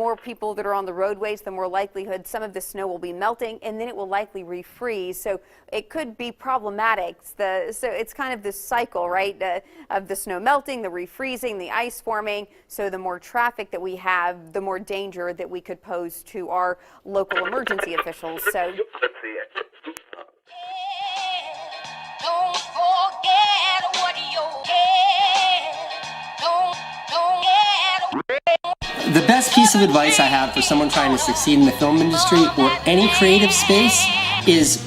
more people that are on the roadways, the more likelihood some of the snow will be melting, and then it will likely refreeze. So it could be problematic. So it's kind of this cycle, right, of the snow melting, the refreezing, the ice forming. So the more traffic that we have, the more danger that we could pose to our local emergency officials. So. Don't forget what you had. The best piece of advice I have for someone trying to succeed in the film industry or any creative space is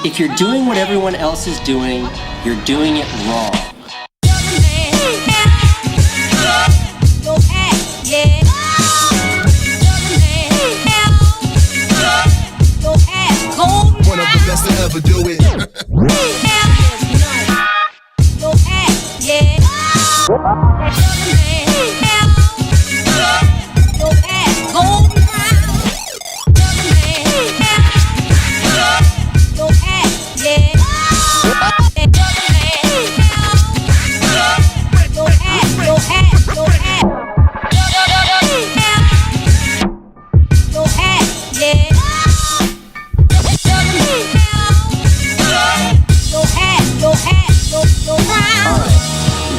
if you're doing what everyone else is doing, you're doing it wrong. One of the best to ever do it.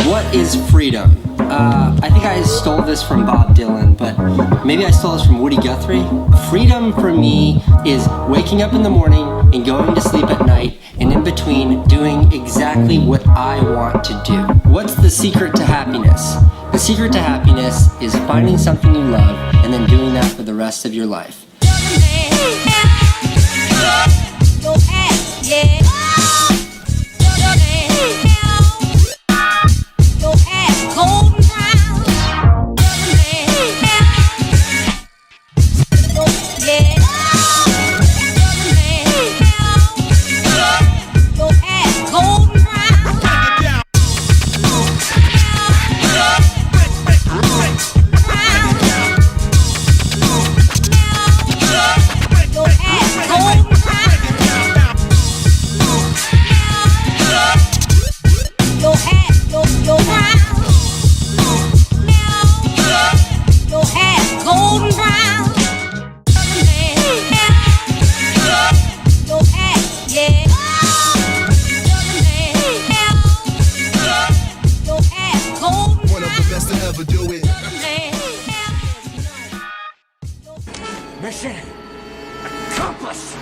What is freedom? I think I stole this from Bob Dylan, but maybe I stole this from Woody Guthrie. Freedom for me is waking up in the morning and going to sleep at night, and in between doing exactly what I want to do. What's the secret to happiness? The secret to happiness is finding something you love and then doing that for the rest of your life. Mission accomplished!